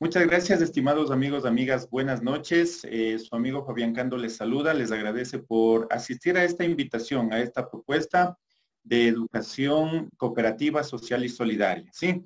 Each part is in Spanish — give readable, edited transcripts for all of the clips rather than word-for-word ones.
Muchas gracias, estimados amigos, amigas. Buenas noches. Su amigo Fabián Cando les saluda, les agradece por asistir a esta invitación, a esta propuesta de educación cooperativa, social y solidaria. ¿Sí?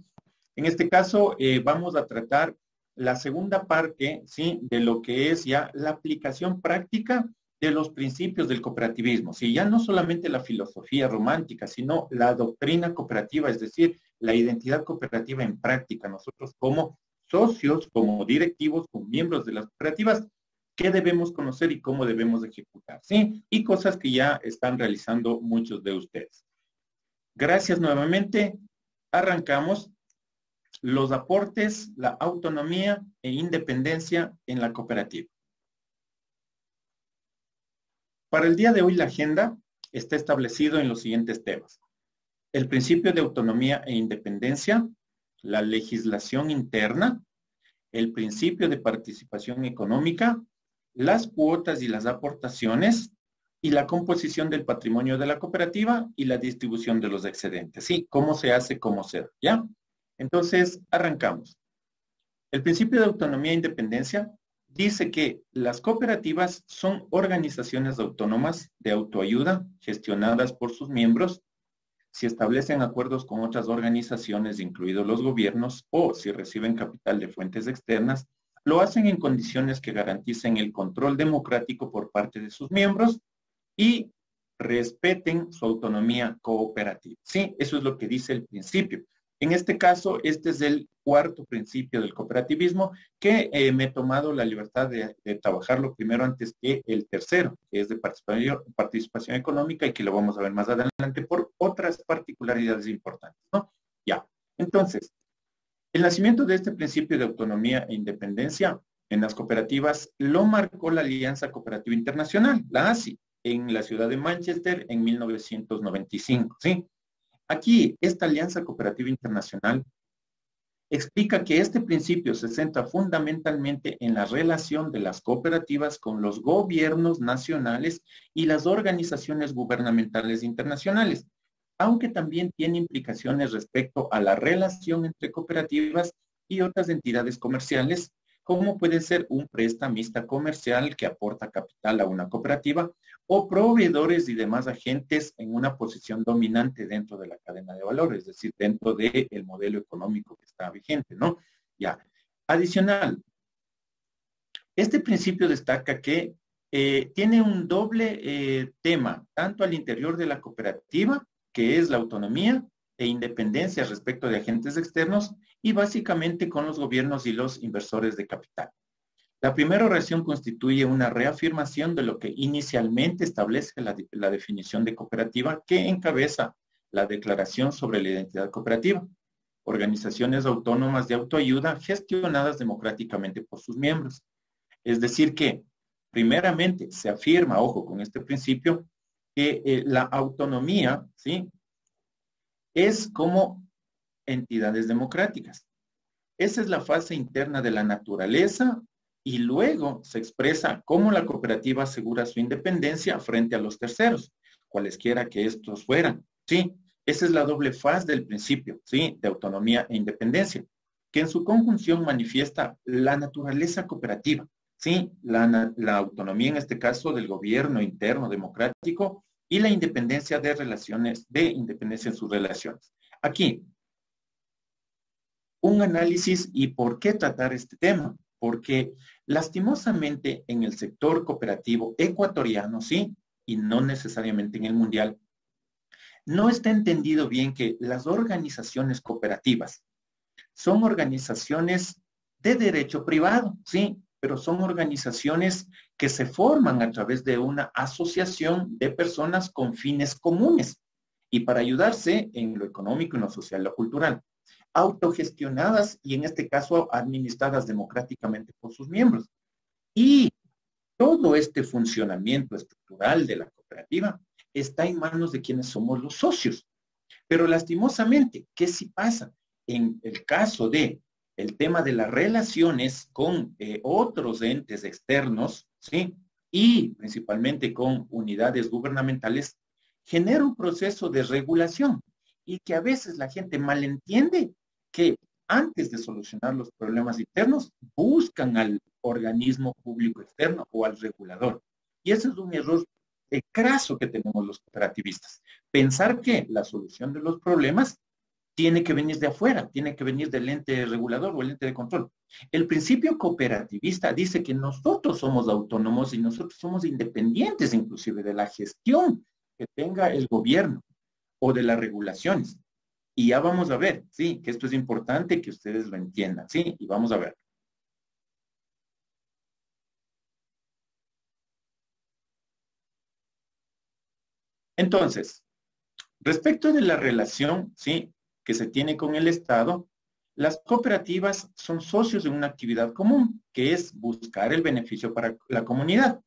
En este caso, vamos a tratar la segunda parte, ¿sí? De lo que es ya la aplicación práctica de los principios del cooperativismo. Sí, ya no solamente la filosofía romántica, sino la doctrina cooperativa, es decir, la identidad cooperativa en práctica. Nosotros como socios, como directivos, como miembros de las cooperativas, qué debemos conocer y cómo debemos ejecutar, ¿sí? Y cosas que ya están realizando muchos de ustedes. Gracias nuevamente. Arrancamos los aportes, la autonomía e independencia en la cooperativa. Para el día de hoy, la agenda está establecido en los siguientes temas: el principio de autonomía e independencia, la legislación interna, el principio de participación económica, las cuotas y las aportaciones, y la composición del patrimonio de la cooperativa y la distribución de los excedentes. Sí, cómo se hace, cómo se da, ¿ya? Entonces, arrancamos. El principio de autonomía e independencia dice que las cooperativas son organizaciones autónomas de autoayuda gestionadas por sus miembros si establecen acuerdos con otras organizaciones, incluidos los gobiernos, o si reciben capital de fuentes externas, lo hacen en condiciones que garanticen el control democrático por parte de sus miembros y respeten su autonomía cooperativa. Sí, eso es lo que dice el principio. En este caso, este es el cuarto principio del cooperativismo que me he tomado la libertad de trabajarlo primero antes que el tercero, que es de participación económica y que lo vamos a ver más adelante por otras particularidades importantes, ¿no? Ya. Entonces, el nacimiento de este principio de autonomía e independencia en las cooperativas lo marcó la Alianza Cooperativa Internacional, la ACI, en la ciudad de Manchester en 1995, ¿sí? Aquí, esta Alianza Cooperativa Internacional explica que este principio se centra fundamentalmente en la relación de las cooperativas con los gobiernos nacionales y las organizaciones gubernamentales internacionales, aunque también tiene implicaciones respecto a la relación entre cooperativas y otras entidades comerciales, como puede ser un prestamista comercial que aporta capital a una cooperativa o proveedores y demás agentes en una posición dominante dentro de la cadena de valor, es decir, dentro del modelo económico que está vigente, ¿no? Ya. Adicional, este principio destaca que tiene un doble tema, tanto al interior de la cooperativa, que es la autonomía e independencia respecto de agentes externos, y básicamente con los gobiernos y los inversores de capital. La primera oración constituye una reafirmación de lo que inicialmente establece la definición de cooperativa que encabeza la Declaración sobre la Identidad Cooperativa. Organizaciones autónomas de autoayuda gestionadas democráticamente por sus miembros. Es decir que, primeramente, se afirma, ojo con este principio, que la autonomía, ¿sí?, es como entidades democráticas. Esa es la fase interna de la naturaleza y luego se expresa cómo la cooperativa asegura su independencia frente a los terceros, cualesquiera que estos fueran. Sí, esa es la doble faz del principio, sí, de autonomía e independencia, que en su conjunción manifiesta la naturaleza cooperativa, sí, la autonomía en este caso del gobierno interno democrático y la independencia de relaciones, de independencia en sus relaciones. Aquí, un análisis y por qué tratar este tema, porque lastimosamente en el sector cooperativo ecuatoriano, sí, y no necesariamente en el mundial, no está entendido bien que las organizaciones cooperativas son organizaciones de derecho privado, sí, pero son organizaciones que se forman a través de una asociación de personas con fines comunes y para ayudarse en lo económico, en lo social, lo cultural, autogestionadas y en este caso administradas democráticamente por sus miembros. Y todo este funcionamiento estructural de la cooperativa está en manos de quienes somos los socios. Pero lastimosamente, ¿qué sí pasa? En el caso de el tema de las relaciones con otros entes externos, ¿sí?, y principalmente con unidades gubernamentales, genera un proceso de regulación y que a veces la gente malentiende que antes de solucionar los problemas internos, buscan al organismo público externo o al regulador. Y ese es un error craso que tenemos los cooperativistas. Pensar que la solución de los problemas tiene que venir de afuera, tiene que venir del ente regulador o el ente de control. El principio cooperativista dice que nosotros somos autónomos y nosotros somos independientes inclusive de la gestión que tenga el gobierno o de las regulaciones. Y ya vamos a ver, sí, que esto es importante que ustedes lo entiendan, sí, y vamos a ver. Entonces, respecto de la relación, sí, que se tiene con el Estado, las cooperativas son socios de una actividad común, que es buscar el beneficio para la comunidad.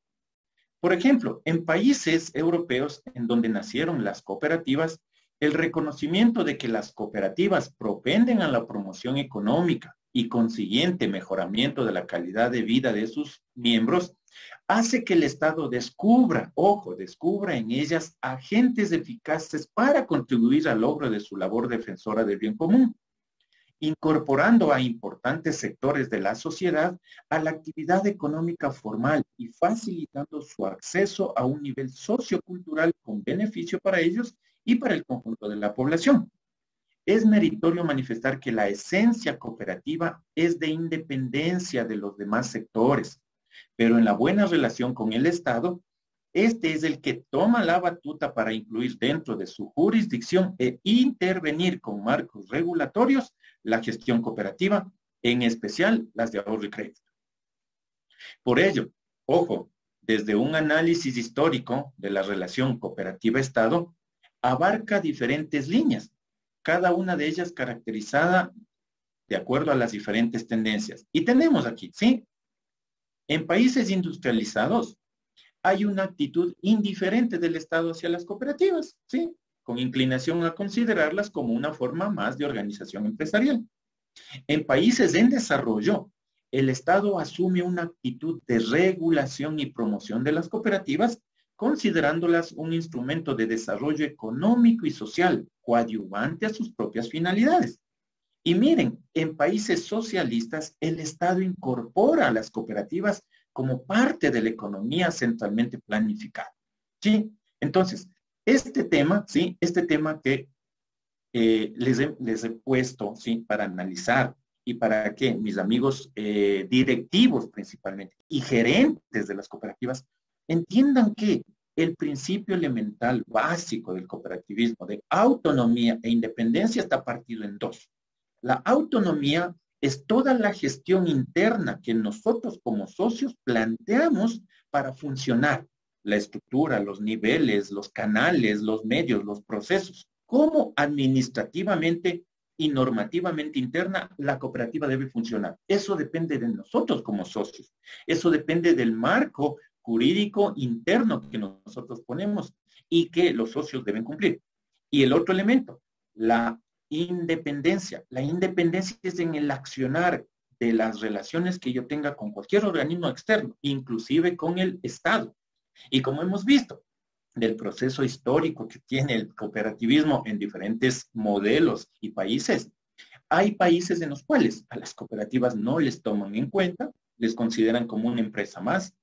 Por ejemplo, en países europeos en donde nacieron las cooperativas, el reconocimiento de que las cooperativas propenden a la promoción económica y consiguiente mejoramiento de la calidad de vida de sus miembros, hace que el Estado descubra, ojo, descubra en ellas agentes eficaces para contribuir al logro de su labor defensora del bien común, incorporando a importantes sectores de la sociedad a la actividad económica formal y facilitando su acceso a un nivel sociocultural con beneficio para ellos y para el conjunto de la población. Es meritorio manifestar que la esencia cooperativa es de independencia de los demás sectores, pero en la buena relación con el Estado, este es el que toma la batuta para incluir dentro de su jurisdicción e intervenir con marcos regulatorios la gestión cooperativa, en especial las de ahorro y crédito. Por ello, ojo, desde un análisis histórico de la relación cooperativa-Estado, abarca diferentes líneas, cada una de ellas caracterizada de acuerdo a las diferentes tendencias. Y tenemos aquí, ¿sí? En países industrializados hay una actitud indiferente del Estado hacia las cooperativas, ¿sí? Con inclinación a considerarlas como una forma más de organización empresarial. En países en desarrollo, el Estado asume una actitud de regulación y promoción de las cooperativas, considerándolas un instrumento de desarrollo económico y social, coadyuvante a sus propias finalidades. Y miren, en países socialistas, el Estado incorpora a las cooperativas como parte de la economía centralmente planificada. ¿Sí? Entonces, este tema, ¿sí? Este tema que les he puesto, ¿sí? Para analizar y para que mis amigos directivos principalmente y gerentes de las cooperativas entiendan que el principio elemental básico del cooperativismo de autonomía e independencia está partido en dos. La autonomía es toda la gestión interna que nosotros como socios planteamos para funcionar. La estructura, los niveles, los canales, los medios, los procesos. Cómo administrativamente y normativamente interna la cooperativa debe funcionar. Eso depende de nosotros como socios. Eso depende del marco jurídico interno que nosotros ponemos y que los socios deben cumplir. Y el otro elemento, la independencia. La independencia es en el accionar de las relaciones que yo tenga con cualquier organismo externo, inclusive con el Estado. Y como hemos visto, del proceso histórico que tiene el cooperativismo en diferentes modelos y países, hay países en los cuales a las cooperativas no les toman en cuenta, les consideran como una empresa más.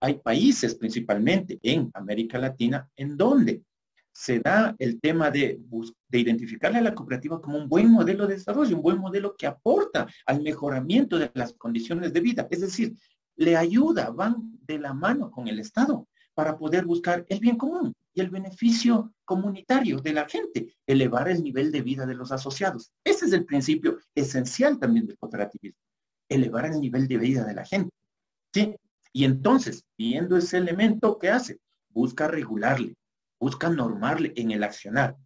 Hay países, principalmente en América Latina, en donde se da el tema de identificarle a la cooperativa como un buen modelo de desarrollo, un buen modelo que aporta al mejoramiento de las condiciones de vida. Es decir, le ayuda, van de la mano con el Estado para poder buscar el bien común y el beneficio comunitario de la gente, elevar el nivel de vida de los asociados. Ese es el principio esencial también del cooperativismo, elevar el nivel de vida de la gente. ¿Sí? Y entonces, viendo ese elemento, ¿qué hace? Busca regularle, busca normarle en el accionar.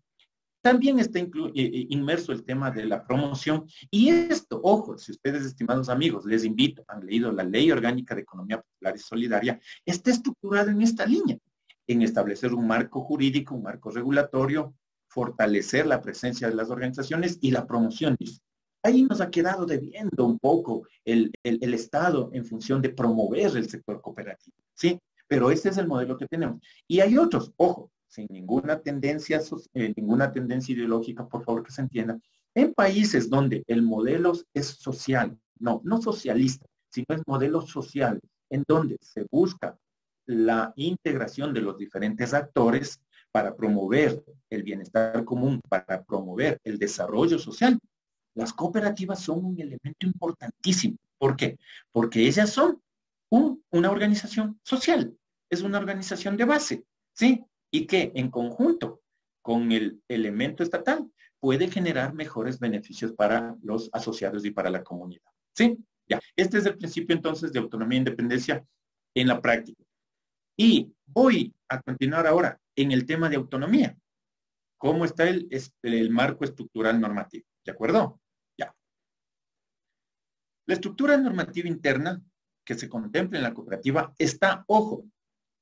También está inmerso el tema de la promoción. Y esto, ojo, si ustedes, estimados amigos, les invito, han leído la Ley Orgánica de Economía Popular y Solidaria, está estructurado en esta línea, en establecer un marco jurídico, un marco regulatorio, fortalecer la presencia de las organizaciones y la promoción. Ahí nos ha quedado debiendo un poco el Estado en función de promover el sector cooperativo, ¿sí? Pero este es el modelo que tenemos. Y hay otros, ojo, sin ninguna tendencia ideológica, por favor que se entienda, En países donde el modelo es social, no socialista, sino es modelo social, en donde se busca la integración de los diferentes actores para promover el bienestar común, para promover el desarrollo social, las cooperativas son un elemento importantísimo. ¿Por qué? Porque ellas son una organización social, es una organización de base, ¿sí? Y que en conjunto con el elemento estatal puede generar mejores beneficios para los asociados y para la comunidad, ¿sí? Ya, este es el principio entonces de autonomía e independencia en la práctica. Y voy a continuar ahora en el tema de autonomía. ¿Cómo está el marco estructural normativo? ¿De acuerdo? Ya. La estructura normativa interna que se contempla en la cooperativa está, ojo,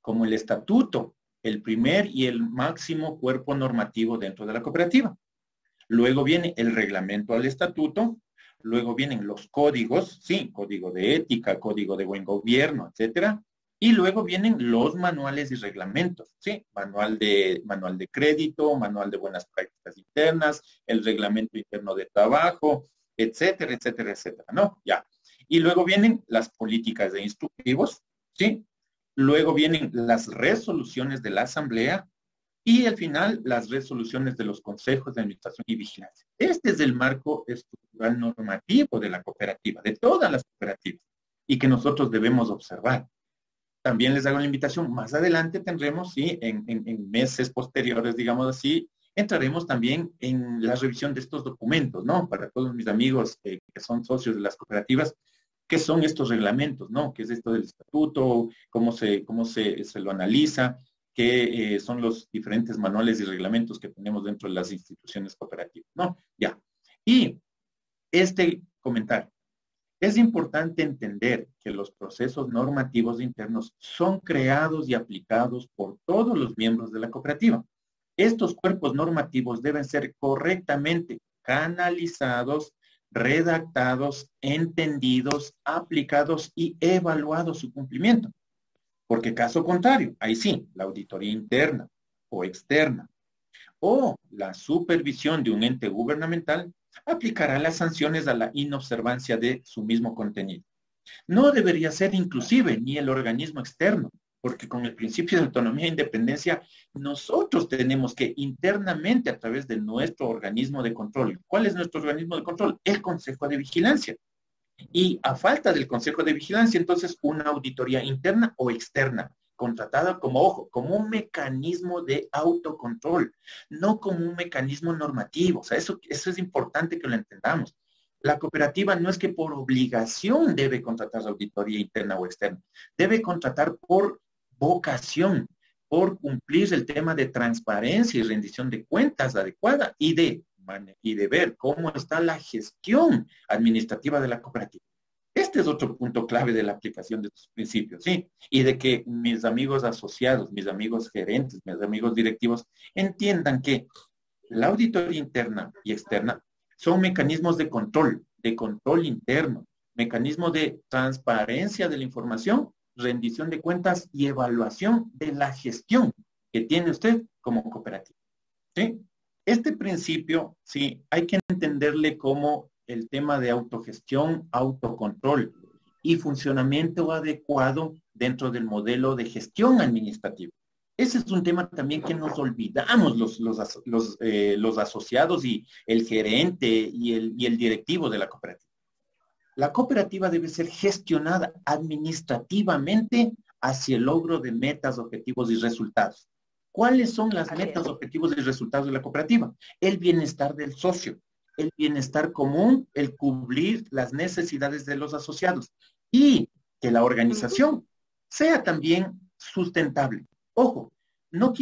como el estatuto, el primer y el máximo cuerpo normativo dentro de la cooperativa. Luego viene el reglamento al estatuto, luego vienen los códigos, sí, código de ética, código de buen gobierno, etcétera. Y luego vienen los manuales y reglamentos, ¿sí? Manual de crédito, manual de buenas prácticas internas, el reglamento interno de trabajo, etcétera, etcétera, etcétera, ¿no? Ya. Y luego vienen las políticas de instructivos, ¿sí? Luego vienen las resoluciones de la asamblea y al final las resoluciones de los consejos de administración y vigilancia. Este es el marco estructural normativo de la cooperativa, de todas las cooperativas, y que nosotros debemos observar. También les hago la invitación, más adelante tendremos, sí, en meses posteriores, digamos así, entraremos también en la revisión de estos documentos, ¿no? Para todos mis amigos que son socios de las cooperativas, ¿qué son estos reglamentos, no? ¿Qué es esto del estatuto? ¿Cómo se lo analiza? ¿Qué son los diferentes manuales y reglamentos que tenemos dentro de las instituciones cooperativas, ¿no? Ya. Y este comentario. Es importante entender que los procesos normativos internos son creados y aplicados por todos los miembros de la cooperativa. Estos cuerpos normativos deben ser correctamente canalizados, redactados, entendidos, aplicados y evaluados su cumplimiento. Porque caso contrario, ahí sí, la auditoría interna o externa o la supervisión de un ente gubernamental aplicará las sanciones a la inobservancia de su mismo contenido. No debería ser inclusive ni el organismo externo, porque con el principio de autonomía e independencia, nosotros tenemos que internamente a través de nuestro organismo de control. ¿Cuál es nuestro organismo de control? El Consejo de Vigilancia. Y a falta del Consejo de Vigilancia, entonces, una auditoría interna o externa, contratada como, ojo, como un mecanismo de autocontrol, no como un mecanismo normativo. O sea, eso es importante que lo entendamos. La cooperativa no es que por obligación debe contratar auditoría interna o externa, debe contratar por vocación, por cumplir el tema de transparencia y rendición de cuentas adecuada y de ver cómo está la gestión administrativa de la cooperativa. Este es otro punto clave de la aplicación de estos principios, ¿sí? Y de que mis amigos asociados, mis amigos gerentes, mis amigos directivos entiendan que la auditoría interna y externa son mecanismos de control interno, mecanismos de transparencia de la información, rendición de cuentas y evaluación de la gestión que tiene usted como cooperativa, ¿sí? Este principio, sí, hay que entenderle como el tema de autogestión, autocontrol y funcionamiento adecuado dentro del modelo de gestión administrativa. Ese es un tema también que nos olvidamos los asociados y el gerente y el directivo de la cooperativa. La cooperativa debe ser gestionada administrativamente hacia el logro de metas, objetivos y resultados. ¿Cuáles son las metas, objetivos y resultados de la cooperativa? El bienestar del socio, el bienestar común, el cubrir las necesidades de los asociados y que la organización sea también sustentable. Ojo, no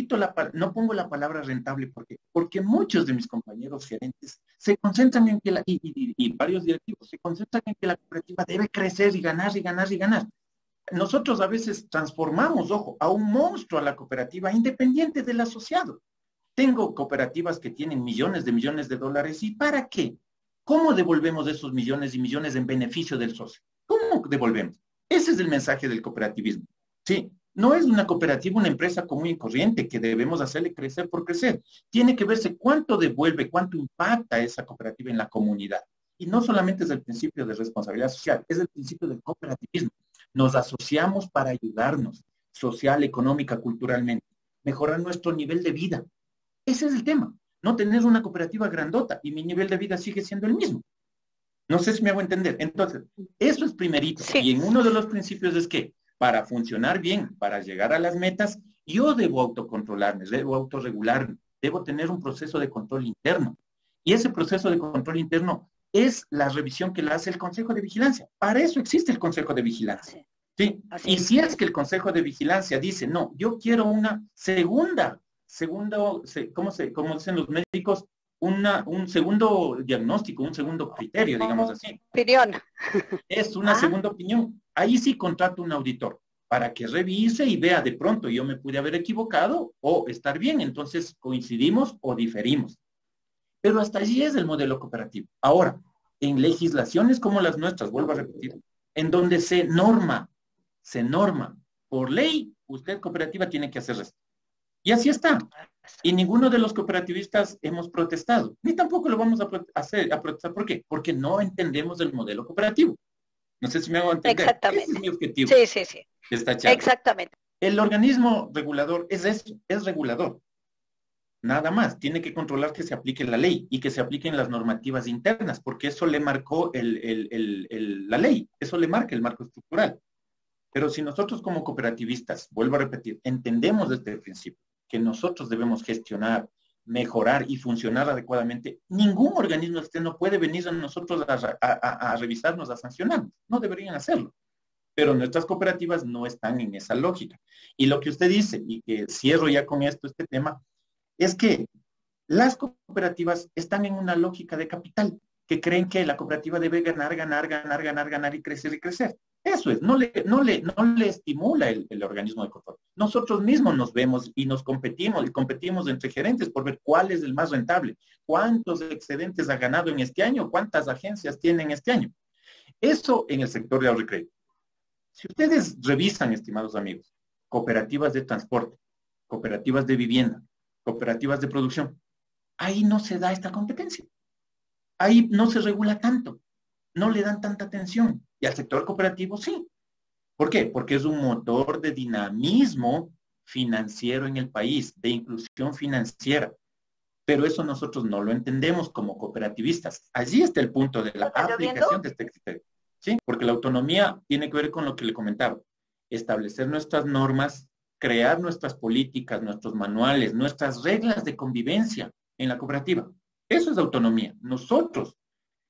pongo la palabra rentable porque muchos de mis compañeros gerentes se concentran en que y varios directivos se concentran en que la cooperativa debe crecer y ganar y ganar y ganar. Nosotros a veces transformamos, ojo, a un monstruo a la cooperativa independiente del asociado. Tengo cooperativas que tienen millones de dólares. ¿Y para qué? ¿Cómo devolvemos esos millones y millones en beneficio del socio? ¿Cómo devolvemos? Ese es el mensaje del cooperativismo. Sí, No es una cooperativa, una empresa común y corriente que debemos hacerle crecer por crecer. Tiene que verse cuánto devuelve, cuánto impacta esa cooperativa en la comunidad. Y no solamente es el principio de responsabilidad social, es el principio del cooperativismo. Nos asociamos para ayudarnos social, económica, culturalmente, mejorar nuestro nivel de vida. Ese es el tema. No tener una cooperativa grandota y mi nivel de vida sigue siendo el mismo. No sé si me hago entender. Entonces, eso es primerito. Sí. Y en uno de los principios es que para funcionar bien, para llegar a las metas, yo debo autocontrolarme, debo autorregularme, debo tener un proceso de control interno. Y ese proceso de control interno es la revisión que la hace el Consejo de Vigilancia. Para eso existe el Consejo de Vigilancia. ¿Sí? Y si es que el Consejo de Vigilancia dice, no, yo quiero una ¿cómo dicen los médicos? Un segundo diagnóstico, un segundo criterio, digamos así. Opinión. Es una segunda opinión. Ahí sí contrato un auditor para que revise y vea de pronto yo me pude haber equivocado o estar bien, entonces coincidimos o diferimos. Pero hasta allí es el modelo cooperativo. Ahora, en legislaciones como las nuestras, vuelvo a repetir, en donde se norma por ley, usted cooperativa tiene que hacer esto. Y así está. Y ninguno de los cooperativistas hemos protestado, ni tampoco lo vamos a protestar. ¿Por qué? Porque no entendemos el modelo cooperativo. No sé si me hago entender. Exactamente. Ese es mi objetivo. Sí. Esta charla. Exactamente. El organismo regulador es eso, es regulador. Nada más, tiene que controlar que se aplique la ley y que se apliquen las normativas internas, porque eso le marcó la ley, eso le marca el marco estructural. Pero si nosotros como cooperativistas, vuelvo a repetir, entendemos desde el principio que nosotros debemos gestionar, mejorar y funcionar adecuadamente, ningún organismo externo puede venir a nosotros a revisarnos, a sancionarnos. No deberían hacerlo. Pero nuestras cooperativas no están en esa lógica. Y lo que usted dice, y que cierro ya con este tema, es que las cooperativas están en una lógica de capital, que creen que la cooperativa debe ganar y crecer. Eso es, no le estimula el organismo de control. Nosotros mismos nos vemos y competimos entre gerentes por ver cuál es el más rentable, cuántos excedentes ha ganado en este año, cuántas agencias tienen este año. Eso en el sector de ahorro y crédito. Si ustedes revisan, estimados amigos, cooperativas de transporte, cooperativas de vivienda, cooperativas de producción, ahí no se da esta competencia. Ahí no se regula tanto, no le dan tanta atención. Y al sector cooperativo sí. ¿Por qué? Porque es un motor de dinamismo financiero en el país, de inclusión financiera. Pero eso nosotros no lo entendemos como cooperativistas. Allí está el punto de la aplicación de este criterio. ¿Sí? Porque la autonomía tiene que ver con lo que le comentaba. Establecer nuestras normas, crear nuestras políticas, nuestros manuales, nuestras reglas de convivencia en la cooperativa. Eso es autonomía. Nosotros,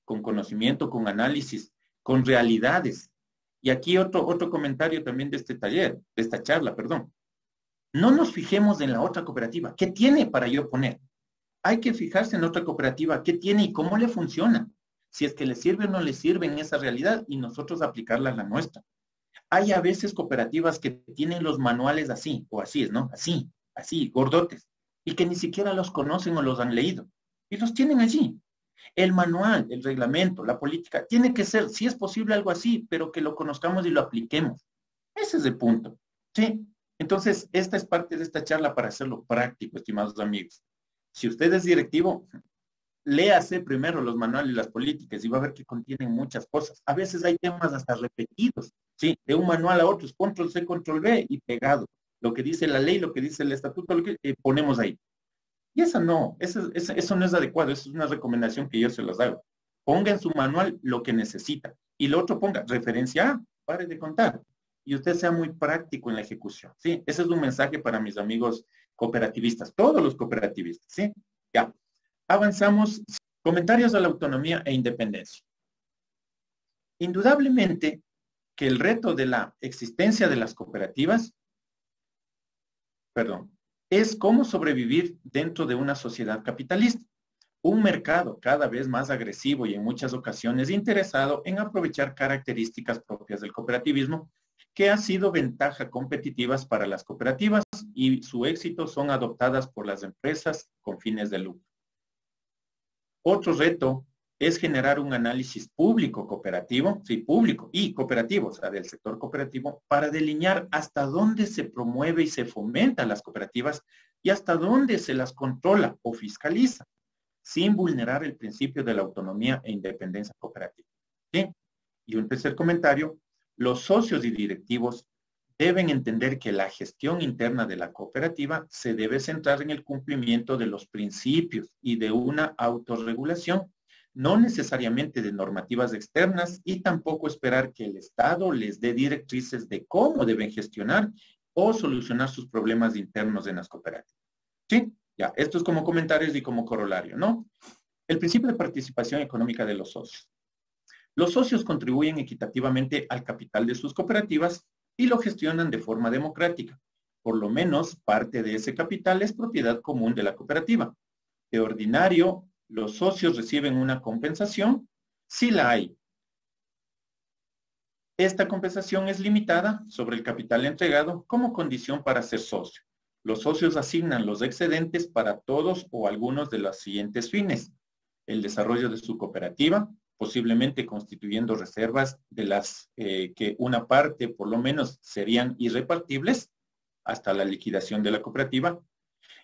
con conocimiento, con análisis, con realidades. Y aquí otro comentario también de este taller, de esta charla, perdón. No nos fijemos en la otra cooperativa. ¿Qué tiene para yo poner? Hay que fijarse en otra cooperativa. ¿Qué tiene y cómo le funciona? Si es que le sirve o no le sirve en esa realidad y nosotros aplicarla a la nuestra. Hay a veces cooperativas que tienen los manuales así, o así es, ¿no? Así, gordotes, y que ni siquiera los conocen o los han leído. Y los tienen allí. El manual, el reglamento, la política, tiene que ser, si es posible, algo así, pero que lo conozcamos y lo apliquemos. Ese es el punto, ¿sí? Entonces, esta es parte de esta charla para hacerlo práctico, estimados amigos. Si usted es directivo, léase primero los manuales y las políticas y va a ver que contienen muchas cosas. A veces hay temas hasta repetidos, ¿sí? De un manual a otro, es control C, control V y pegado. Lo que dice la ley, lo que dice el estatuto, lo que ponemos ahí. Y eso no es adecuado, eso es una recomendación que yo se los hago. Ponga en su manual lo que necesita. Y lo otro ponga, referencia A, pare de contar. Y usted sea muy práctico en la ejecución, ¿sí? Ese es un mensaje para mis amigos cooperativistas, todos los cooperativistas, ¿sí? Ya. Avanzamos. Comentarios a la autonomía e independencia. Indudablemente que el reto de la existencia de las cooperativas, es cómo sobrevivir dentro de una sociedad capitalista. Un mercado cada vez más agresivo y en muchas ocasiones interesado en aprovechar características propias del cooperativismo que han sido ventaja competitivas para las cooperativas y su éxito son adoptadas por las empresas con fines de lucro. Otro reto es generar un análisis público cooperativo, sí, público y cooperativo, o sea, del sector cooperativo, para delinear hasta dónde se promueve y se fomenta las cooperativas y hasta dónde se las controla o fiscaliza, sin vulnerar el principio de la autonomía e independencia cooperativa. ¿Sí? Y un tercer comentario, los socios y directivos deben entender que la gestión interna de la cooperativa se debe centrar en el cumplimiento de los principios y de una autorregulación, no necesariamente de normativas externas y tampoco esperar que el Estado les dé directrices de cómo deben gestionar o solucionar sus problemas internos en las cooperativas. ¿Sí? Ya, esto es como comentarios y como corolario, ¿no? El principio de participación económica de los socios. Los socios contribuyen equitativamente al capital de sus cooperativas y lo gestionan de forma democrática. Por lo menos parte de ese capital es propiedad común de la cooperativa. De ordinario, los socios reciben una compensación si la hay. Esta compensación es limitada sobre el capital entregado como condición para ser socio. Los socios asignan los excedentes para todos o algunos de los siguientes fines: el desarrollo de su cooperativa, posiblemente constituyendo reservas de las que una parte por lo menos serían irrepartibles hasta la liquidación de la cooperativa.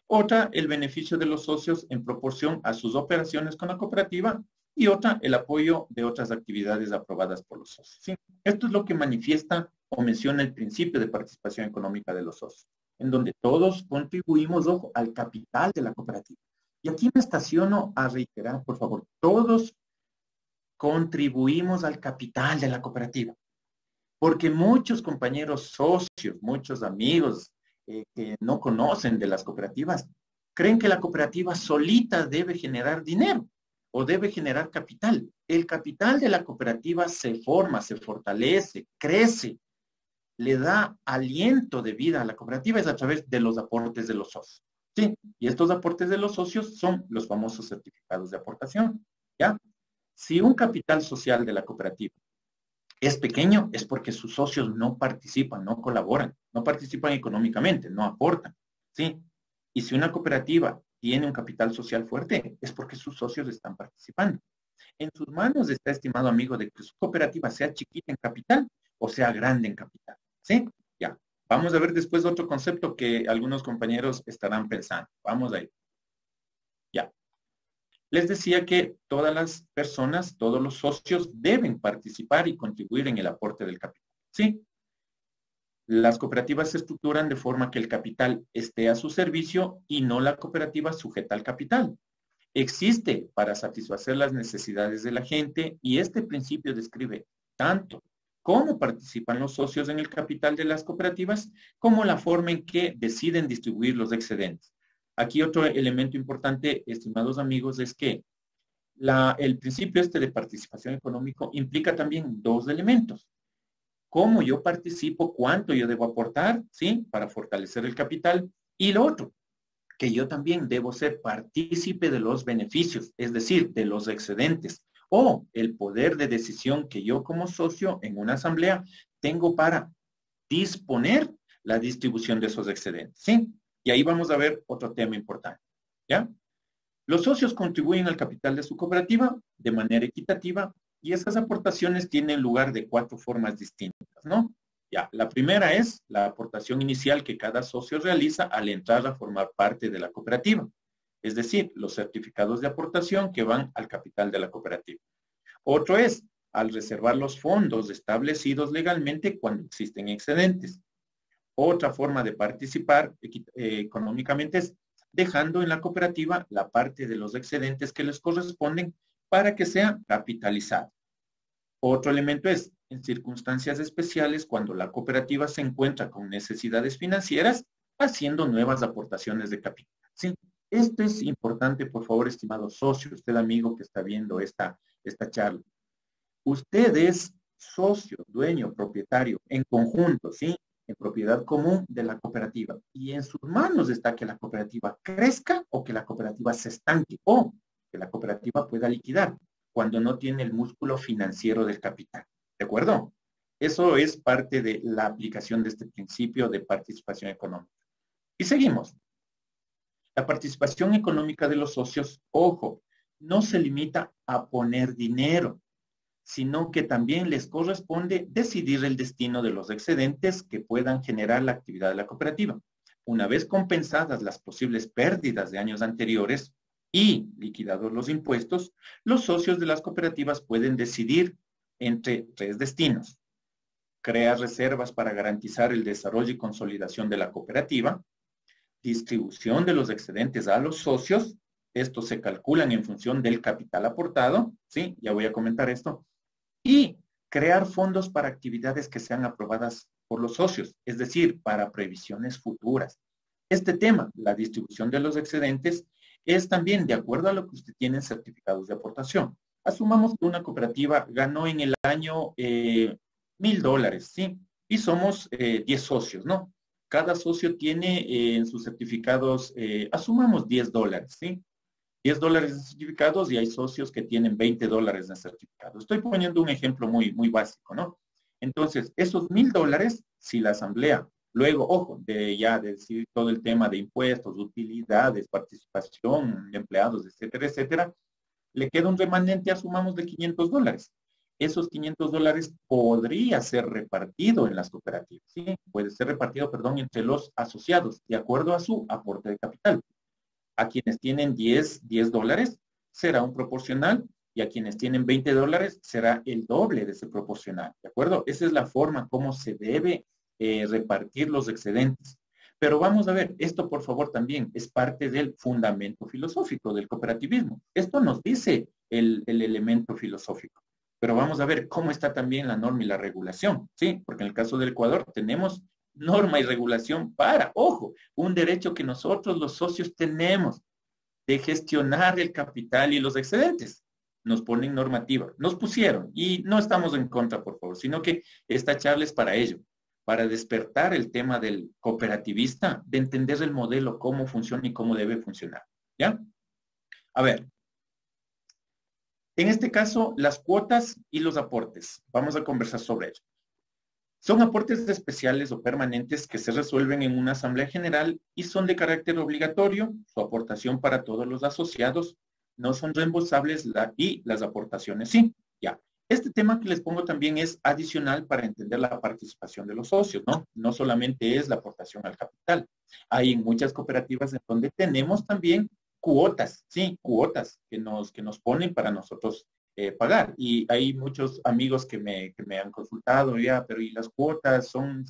Otra, el beneficio de los socios en proporción a sus operaciones con la cooperativa. Y otra, el apoyo de otras actividades aprobadas por los socios. ¿Sí? Esto es lo que manifiesta o menciona el principio de participación económica de los socios, en donde todos contribuimos, ojo, al capital de la cooperativa. Y aquí me estaciono a reiterar, por favor, todos contribuimos al capital de la cooperativa. Porque muchos compañeros socios, muchos amigos que no conocen de las cooperativas, creen que la cooperativa solita debe generar dinero o debe generar capital. El capital de la cooperativa se forma, se fortalece, crece, le da aliento de vida a la cooperativa es a través de los aportes de los socios. Sí, y estos aportes de los socios son los famosos certificados de aportación. ¿Ya? Si un capital social de la cooperativa es pequeño, es porque sus socios no participan, no colaboran, no participan económicamente, no aportan. ¿Sí? Y si una cooperativa tiene un capital social fuerte, es porque sus socios están participando. En sus manos está, estimado amigo, de que su cooperativa sea chiquita en capital o sea grande en capital. ¿Sí? Ya. Vamos a ver después otro concepto que algunos compañeros estarán pensando. Vamos a ir. Ya. Les decía que todas las personas, todos los socios deben participar y contribuir en el aporte del capital. ¿Sí? Las cooperativas se estructuran de forma que el capital esté a su servicio y no la cooperativa sujeta al capital. Existe para satisfacer las necesidades de la gente y este principio describe tanto cómo participan los socios en el capital de las cooperativas como la forma en que deciden distribuir los excedentes. Aquí otro elemento importante, estimados amigos, es que el principio este de participación económica implica también dos elementos. Cómo yo participo, cuánto yo debo aportar, ¿sí? Para fortalecer el capital. Y lo otro, que yo también debo ser partícipe de los beneficios, es decir, de los excedentes, o el poder de decisión que yo como socio en una asamblea tengo para disponer la distribución de esos excedentes, ¿sí? Y ahí vamos a ver otro tema importante, ¿ya? Los socios contribuyen al capital de su cooperativa de manera equitativa y esas aportaciones tienen lugar de 4 formas distintas, ¿no? Ya, la primera es la aportación inicial que cada socio realiza al entrar a formar parte de la cooperativa, es decir, los certificados de aportación que van al capital de la cooperativa. Otro es al reservar los fondos establecidos legalmente cuando existen excedentes. Otra forma de participar económicamente es dejando en la cooperativa la parte de los excedentes que les corresponden para que sea capitalizado. Otro elemento es, en circunstancias especiales, cuando la cooperativa se encuentra con necesidades financieras, haciendo nuevas aportaciones de capital. ¿Sí? Esto es importante, por favor, estimado socio, usted amigo que está viendo esta charla. Usted es socio, dueño, propietario, en conjunto, ¿sí? En propiedad común de la cooperativa. Y en sus manos está que la cooperativa crezca o que la cooperativa se estanque o que la cooperativa pueda liquidar cuando no tiene el músculo financiero del capital. ¿De acuerdo? Eso es parte de la aplicación de este principio de participación económica. Y seguimos. La participación económica de los socios, ojo, no se limita a poner dinero, sino que también les corresponde decidir el destino de los excedentes que puedan generar la actividad de la cooperativa. Una vez compensadas las posibles pérdidas de años anteriores y liquidados los impuestos, los socios de las cooperativas pueden decidir entre tres destinos: crear reservas para garantizar el desarrollo y consolidación de la cooperativa, distribución de los excedentes a los socios, estos se calculan en función del capital aportado, ¿sí? Ya voy a comentar esto, y crear fondos para actividades que sean aprobadas por los socios, es decir, para previsiones futuras. Este tema, la distribución de los excedentes, es también de acuerdo a lo que usted tiene en certificados de aportación. Asumamos que una cooperativa ganó en el año $1,000, ¿sí? Y somos 10 socios, ¿no? Cada socio tiene en sus certificados, asumamos $10, ¿sí? $10 en certificados y hay socios que tienen $20 en certificados. Estoy poniendo un ejemplo muy básico, ¿no? Entonces, esos $1,000, si la asamblea, luego, ojo, de decir todo el tema de impuestos, utilidades, participación de empleados, etcétera, etcétera, le queda un remanente, asumamos, de $500. Esos $500 podría ser repartido en las cooperativas, ¿sí? Puede ser repartido, perdón, entre los asociados, de acuerdo a su aporte de capital. A quienes tienen $10 será un proporcional y a quienes tienen $20 será el doble de ese proporcional, ¿de acuerdo? Esa es la forma como se debe repartir los excedentes. Pero vamos a ver, esto por favor también es parte del fundamento filosófico del cooperativismo. Esto nos dice el elemento filosófico. Pero vamos a ver cómo está también la norma y la regulación, ¿sí? Porque en el caso del Ecuador tenemos norma y regulación para, ojo, un derecho que nosotros los socios tenemos de gestionar el capital y los excedentes. Nos ponen normativa, nos pusieron, y no estamos en contra, por favor, sino que esta charla es para ello, para despertar el tema del cooperativista, de entender el modelo, cómo funciona y cómo debe funcionar, ¿ya? A ver, en este caso, las cuotas y los aportes. Vamos a conversar sobre ello. Son aportes especiales o permanentes que se resuelven en una asamblea general y son de carácter obligatorio. Su aportación para todos los asociados no son reembolsables y las aportaciones sí. Ya. Este tema que les pongo también es adicional para entender la participación de los socios, ¿no? No solamente es la aportación al capital. Hay en muchas cooperativas en donde tenemos también cuotas, sí, cuotas que nos ponen para nosotros pagar. Y hay muchos amigos que me han consultado, ya, pero ¿y las cuotas son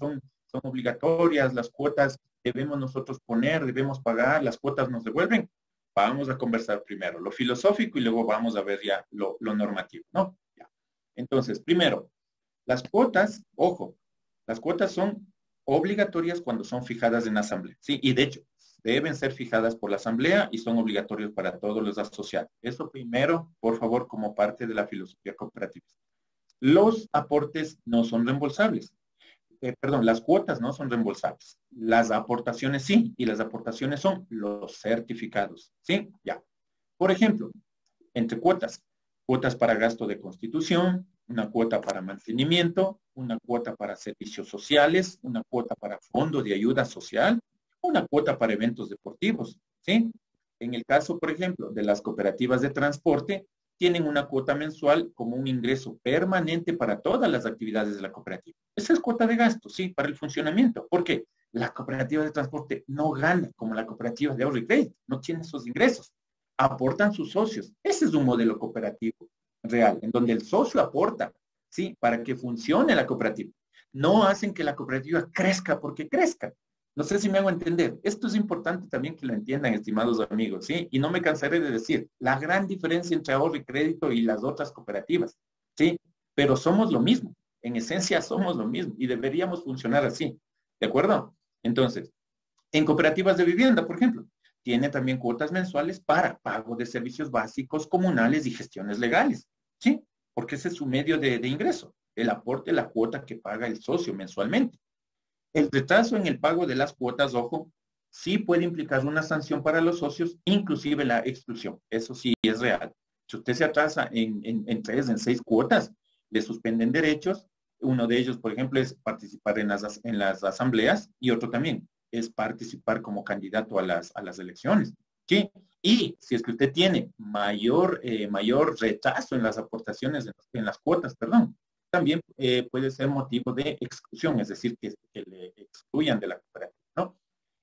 obligatorias? ¿Las cuotas debemos nosotros poner, debemos pagar? ¿Las cuotas nos devuelven? Vamos a conversar primero lo filosófico y luego vamos a ver ya lo normativo, ¿no? Ya. Entonces, primero, las cuotas, ojo, las cuotas son obligatorias cuando son fijadas en asamblea, ¿sí? Y de hecho, deben ser fijadas por la asamblea y son obligatorios para todos los asociados. Eso primero, por favor, como parte de la filosofía cooperativista. Los aportes no son reembolsables. Perdón, las cuotas no son reembolsables. Las aportaciones sí, y las aportaciones son los certificados, ¿sí? Ya. Por ejemplo, entre cuotas para gasto de constitución, una cuota para mantenimiento, una cuota para servicios sociales, una cuota para fondo de ayuda social, una cuota para eventos deportivos, ¿sí? En el caso, por ejemplo, de las cooperativas de transporte, tienen una cuota mensual como un ingreso permanente para todas las actividades de la cooperativa. Esa es cuota de gasto, sí, para el funcionamiento. ¿Por qué? La cooperativa de transporte no gana como la cooperativa de ahorro y crédito, no tiene esos ingresos. Aportan sus socios. Ese es un modelo cooperativo real, en donde el socio aporta, ¿sí? Para que funcione la cooperativa. No hacen que la cooperativa crezca porque crezca. No sé si me hago entender. Esto es importante también que lo entiendan, estimados amigos, ¿sí? Y no me cansaré de decir la gran diferencia entre ahorro y crédito y las otras cooperativas, ¿sí? Pero somos lo mismo. En esencia somos lo mismo y deberíamos funcionar así, ¿de acuerdo? Entonces, en cooperativas de vivienda, por ejemplo, tiene también cuotas mensuales para pago de servicios básicos comunales y gestiones legales, ¿sí? Porque ese es su medio de ingreso, el aporte, la cuota que paga el socio mensualmente. El retraso en el pago de las cuotas, ojo, sí puede implicar una sanción para los socios, inclusive la exclusión. Eso sí es real. Si usted se atrasa en 3, en 6 cuotas, le suspenden derechos. Uno de ellos, por ejemplo, es participar en las asambleas y otro también es participar como candidato a las elecciones. ¿sí? Y si es que usted tiene mayor rechazo en las aportaciones, en las cuotas, perdón, también puede ser motivo de exclusión, es decir, que le excluyan de la cooperativa, ¿no?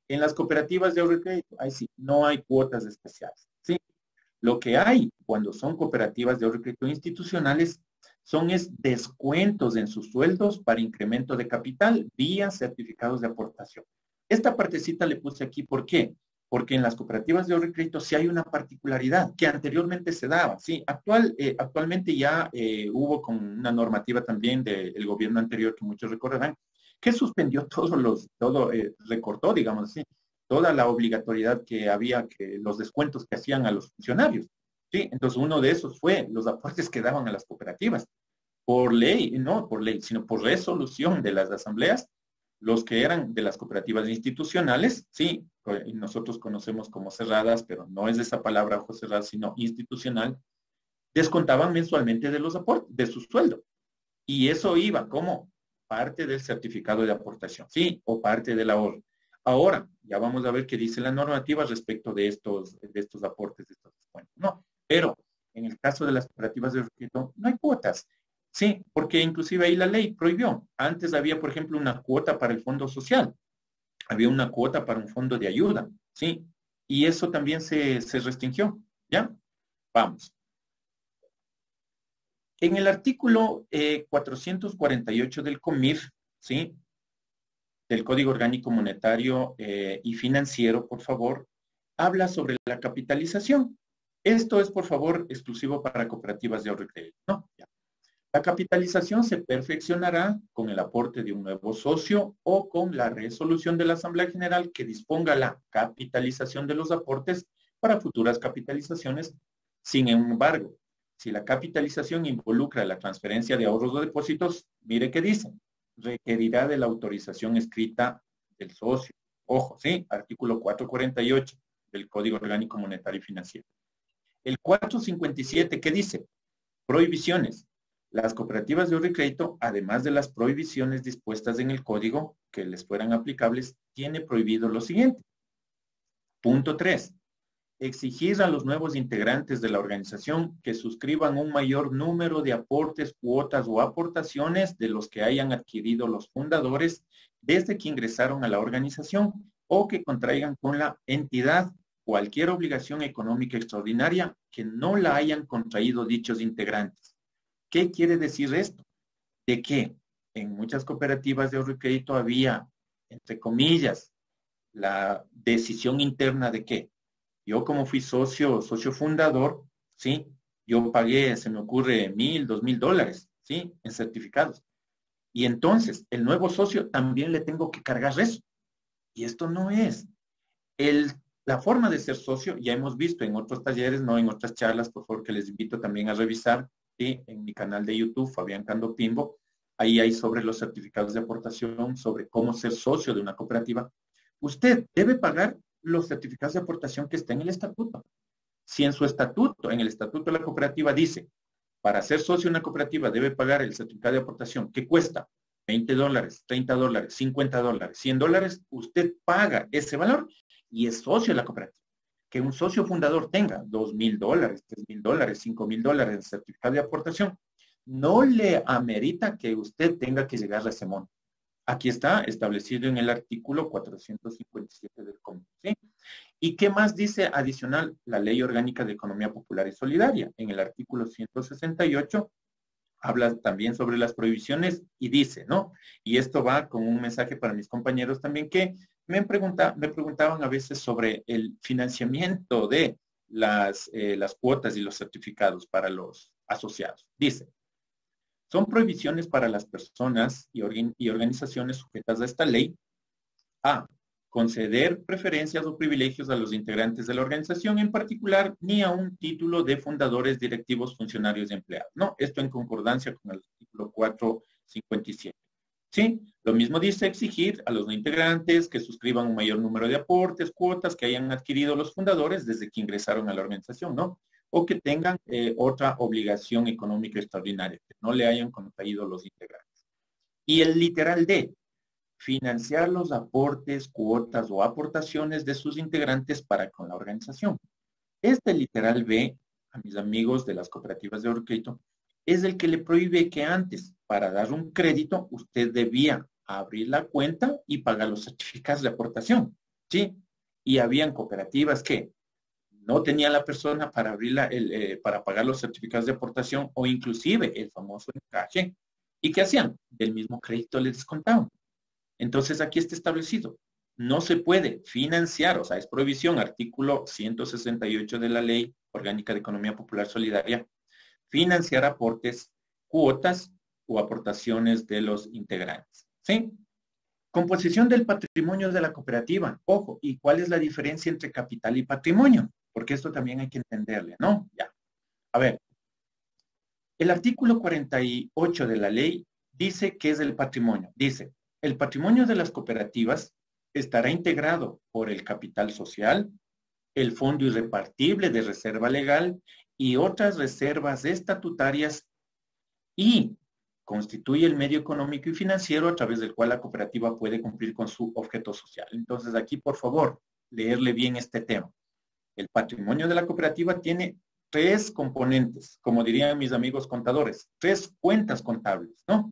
En las cooperativas de ahorro y crédito, ahí sí, no hay cuotas especiales, ¿sí? Lo que hay cuando son cooperativas de ahorro y crédito institucionales son descuentos en sus sueldos para incremento de capital vía certificados de aportación. Esta partecita le puse aquí, ¿por qué? Porque en las cooperativas de ahorro y crédito sí hay una particularidad que anteriormente se daba, ¿sí? Actualmente ya hubo con una normativa también del gobierno anterior que muchos recordarán, que suspendió recortó, digamos así, toda la obligatoriedad que había, que los descuentos que hacían a los funcionarios. ¿Sí? Entonces, uno de esos fue los aportes que daban a las cooperativas. Por ley, no por ley, sino por resolución de las asambleas, los que eran de las cooperativas institucionales, sí, nosotros conocemos como cerradas, pero no es esa palabra ojo cerrado, sino institucional, descontaban mensualmente de los aportes, de su sueldo. Y eso iba como parte del certificado de aportación, ¿sí? O parte del ahorro. Ahora, ya vamos a ver qué dice la normativa respecto de estos aportes, de estos descuentos. No, pero en el caso de las cooperativas de crédito, no hay cuotas. Sí, porque inclusive ahí la ley prohibió. Antes había, por ejemplo, una cuota para el fondo social. Había una cuota para un fondo de ayuda, ¿sí? Y eso también se restringió, ¿ya? Vamos. En el artículo 448 del COMIF, ¿sí? Del Código Orgánico Monetario y Financiero, por favor, habla sobre la capitalización. Esto es, por favor, exclusivo para cooperativas de ahorro y crédito, ¿no? Ya. La capitalización se perfeccionará con el aporte de un nuevo socio o con la resolución de la Asamblea General que disponga la capitalización de los aportes para futuras capitalizaciones. Sin embargo, si la capitalización involucra la transferencia de ahorros o depósitos, mire qué dice, requerirá de la autorización escrita del socio. Ojo, ¿sí? Artículo 448 del Código Orgánico Monetario y Financiero. El 457, ¿qué dice? Prohibiciones. Las cooperativas de ahorro y crédito, además de las prohibiciones dispuestas en el código que les fueran aplicables, tiene prohibido lo siguiente. Punto 3. Exigir a los nuevos integrantes de la organización que suscriban un mayor número de aportes, cuotas o aportaciones de los que hayan adquirido los fundadores desde que ingresaron a la organización o que contraigan con la entidad cualquier obligación económica extraordinaria que no la hayan contraído dichos integrantes. ¿Qué quiere decir esto? De que en muchas cooperativas de ahorro y crédito había, entre comillas, la decisión interna de que yo como fui socio fundador, ¿sí? Yo pagué, se me ocurre, $1,000, $2,000, ¿sí? En certificados. Y entonces, el nuevo socio también le tengo que cargar eso. Y esto no es. La forma de ser socio, ya hemos visto en otros talleres, no en otras charlas, por favor, que les invito también a revisar, ¿sí? En mi canal de YouTube, Fabián Cando Pimbo, ahí hay sobre los certificados de aportación, sobre cómo ser socio de una cooperativa. Usted debe pagar los certificados de aportación que estén en el estatuto. Si en su estatuto, en el estatuto de la cooperativa dice, para ser socio de una cooperativa debe pagar el certificado de aportación que cuesta $20, $30, $50, $100, usted paga ese valor y es socio de la cooperativa. Que un socio fundador tenga $2,000, $3,000, $5,000 en certificado de aportación, no le amerita que usted tenga que llegar a ese monto. Aquí está establecido en el artículo 457 del COMIF, ¿sí? ¿Y qué más dice adicional la Ley Orgánica de Economía Popular y Solidaria? En el artículo 168 habla también sobre las prohibiciones y dice, ¿no? Y esto va con un mensaje para mis compañeros también que me preguntaban a veces sobre el financiamiento de las cuotas y los certificados para los asociados. Dice, son prohibiciones para las personas y organizaciones sujetas a esta ley a conceder preferencias o privilegios a los integrantes de la organización en particular, ni a un título de fundadores, directivos, funcionarios y empleados. No, esto en concordancia con el artículo 457. Sí, lo mismo dice exigir a los no integrantes que suscriban un mayor número de aportes, cuotas que hayan adquirido los fundadores desde que ingresaron a la organización, ¿no? O que tengan otra obligación económica extraordinaria, que no le hayan contraído los integrantes. Y el literal D, financiar los aportes, cuotas o aportaciones de sus integrantes para con la organización. Este literal B, a mis amigos de las cooperativas de ahorro y crédito, es el que le prohíbe que antes, para dar un crédito, usted debía abrir la cuenta y pagar los certificados de aportación, ¿sí? Y habían cooperativas que no tenía la persona para abrirla, para pagar los certificados de aportación o inclusive el famoso encaje. ¿Y qué hacían? Del mismo crédito les descontaban. Entonces aquí está establecido. No se puede financiar, o sea, es prohibición, artículo 168 de la Ley Orgánica de Economía Popular Solidaria, financiar aportes, cuotas o aportaciones de los integrantes. ¿Sí? Composición del patrimonio de la cooperativa. Ojo, ¿y cuál es la diferencia entre capital y patrimonio? Porque esto también hay que entenderle, ¿no? Ya. A ver, el artículo 48 de la ley dice que es el patrimonio. Dice, el patrimonio de las cooperativas estará integrado por el capital social, el fondo irrepartible de reserva legal y otras reservas estatutarias y constituye el medio económico y financiero a través del cual la cooperativa puede cumplir con su objeto social. Entonces aquí, por favor, leerle bien este tema. El patrimonio de la cooperativa tiene tres componentes, como dirían mis amigos contadores, tres cuentas contables, ¿no?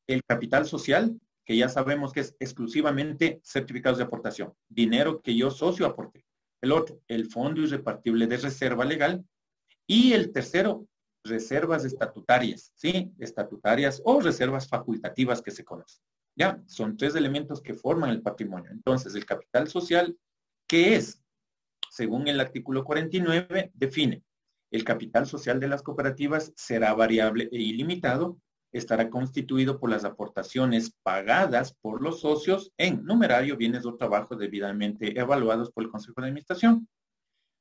El capital social, que ya sabemos que es exclusivamente certificados de aportación, dinero que yo socio aporté. El otro, el fondo irrepartible de reserva legal. Y el tercero, reservas estatutarias, ¿sí? Estatutarias o reservas facultativas que se conocen. ¿Ya? Son tres elementos que forman el patrimonio. Entonces, el capital social, ¿qué es? Según el artículo 49, define, el capital social de las cooperativas será variable e ilimitado, estará constituido por las aportaciones pagadas por los socios en numerario, bienes o trabajos debidamente evaluados por el Consejo de Administración.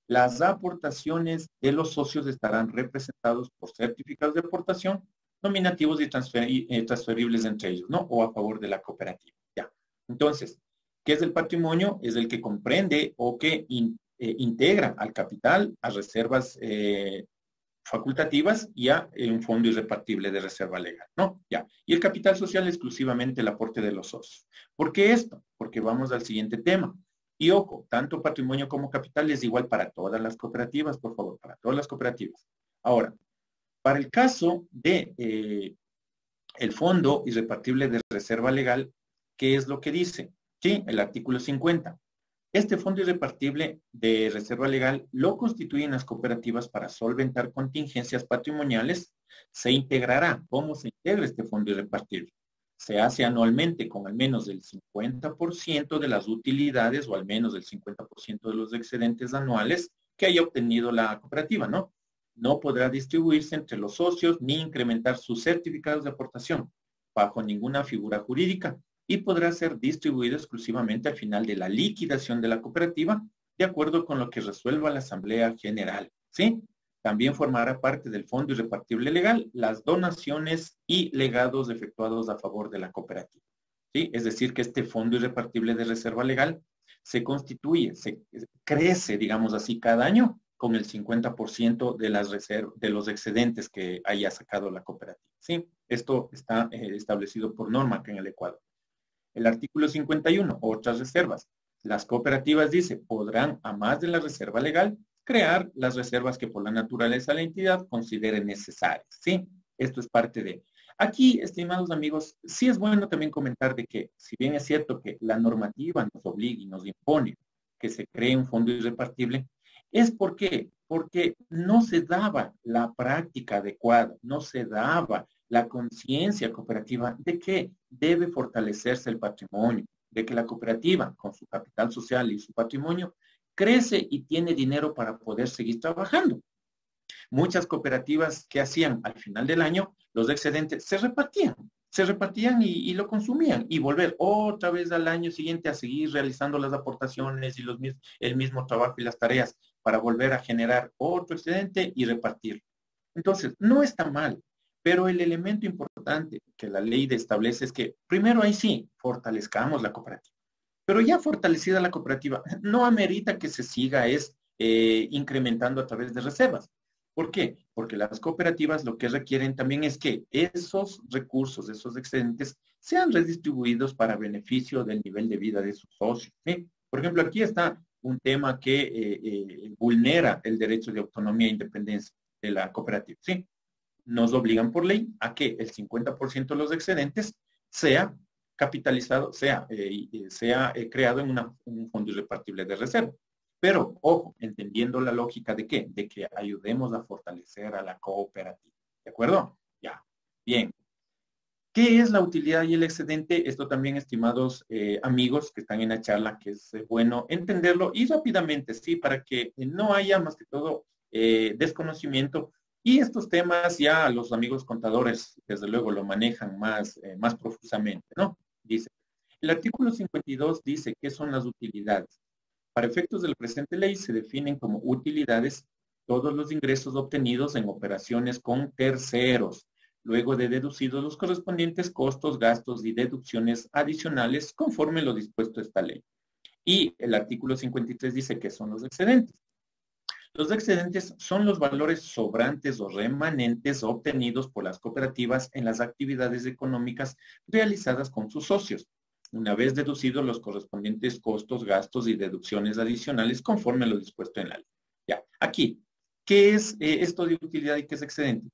Las aportaciones de los socios estarán representados por certificados de aportación nominativos y transferibles entre ellos, ¿no? O a favor de la cooperativa. Ya. Entonces, ¿qué es el patrimonio? Es el que comprende o que integra al capital, a reservas facultativas y a un fondo irrepartible de reserva legal, ¿no? Ya. Y el capital social exclusivamente el aporte de los socios. ¿Por qué esto? Porque vamos al siguiente tema. Y ojo, tanto patrimonio como capital es igual para todas las cooperativas, por favor, para todas las cooperativas. Ahora, para el caso de el fondo irrepartible de reserva legal, ¿qué es lo que dice? Sí, el artículo 50. Este fondo irrepartible de reserva legal lo constituyen las cooperativas para solventar contingencias patrimoniales. Se integrará. ¿Cómo se integra este fondo irrepartible? Se hace anualmente con al menos el 50% de las utilidades o al menos el 50% de los excedentes anuales que haya obtenido la cooperativa, ¿no? No podrá distribuirse entre los socios ni incrementar sus certificados de aportación bajo ninguna figura jurídica y podrá ser distribuido exclusivamente al final de la liquidación de la cooperativa de acuerdo con lo que resuelva la Asamblea General, ¿sí? También formará parte del fondo irrepartible legal las donaciones y legados efectuados a favor de la cooperativa, ¿sí? Es decir, que este fondo irrepartible de reserva legal se constituye, se crece, digamos así, cada año con el 50% de las de los excedentes que haya sacado la cooperativa, ¿sí? Esto está establecido por norma acá en el Ecuador. El artículo 51, otras reservas. Las cooperativas, dice, podrán, a más de la reserva legal, crear las reservas que por la naturaleza de la entidad consideren necesarias, ¿sí? Esto es parte de... Aquí, estimados amigos, sí es bueno también comentar de que, si bien es cierto que la normativa nos obliga y nos impone que se cree un fondo irrepartible, es porque no se daba la práctica adecuada, no se daba la conciencia cooperativa de que debe fortalecerse el patrimonio, de que la cooperativa, con su capital social y su patrimonio, crece y tiene dinero para poder seguir trabajando. Muchas cooperativas que hacían al final del año, los excedentes se repartían y lo consumían y volver otra vez al año siguiente a seguir realizando las aportaciones y el mismo trabajo y las tareas para volver a generar otro excedente y repartirlo. Entonces, no está mal, pero el elemento importante que la ley establece es que primero ahí sí, fortalezcamos la cooperativa. Pero ya fortalecida la cooperativa, no amerita que se siga incrementando a través de reservas. ¿Por qué? Porque las cooperativas lo que requieren también es que esos recursos, esos excedentes, sean redistribuidos para beneficio del nivel de vida de sus socios, ¿sí? Por ejemplo, aquí está un tema que vulnera el derecho de autonomía e independencia de la cooperativa, ¿sí? Nos obligan por ley a que el 50% de los excedentes sea capitalizado, sea creado en un fondo irrepartible de reserva. Pero, ojo, entendiendo la lógica de qué, de que ayudemos a fortalecer a la cooperativa. ¿De acuerdo? Ya. Bien. ¿Qué es la utilidad y el excedente? Esto también, estimados amigos que están en la charla, que es bueno entenderlo y rápidamente, sí, para que no haya más que todo desconocimiento. Y estos temas ya los amigos contadores, desde luego, lo manejan más profusamente, ¿no? Dice, el artículo 52 dice qué son las utilidades. Para efectos de la presente ley se definen como utilidades todos los ingresos obtenidos en operaciones con terceros, luego de deducidos los correspondientes costos, gastos y deducciones adicionales conforme lo dispuesto esta ley. Y el artículo 53 dice que son los excedentes. Los excedentes son los valores sobrantes o remanentes obtenidos por las cooperativas en las actividades económicas realizadas con sus socios, una vez deducidos los correspondientes costos, gastos y deducciones adicionales conforme lo dispuesto en la ley. Ya, aquí, ¿qué es esto de utilidad y qué es excedente?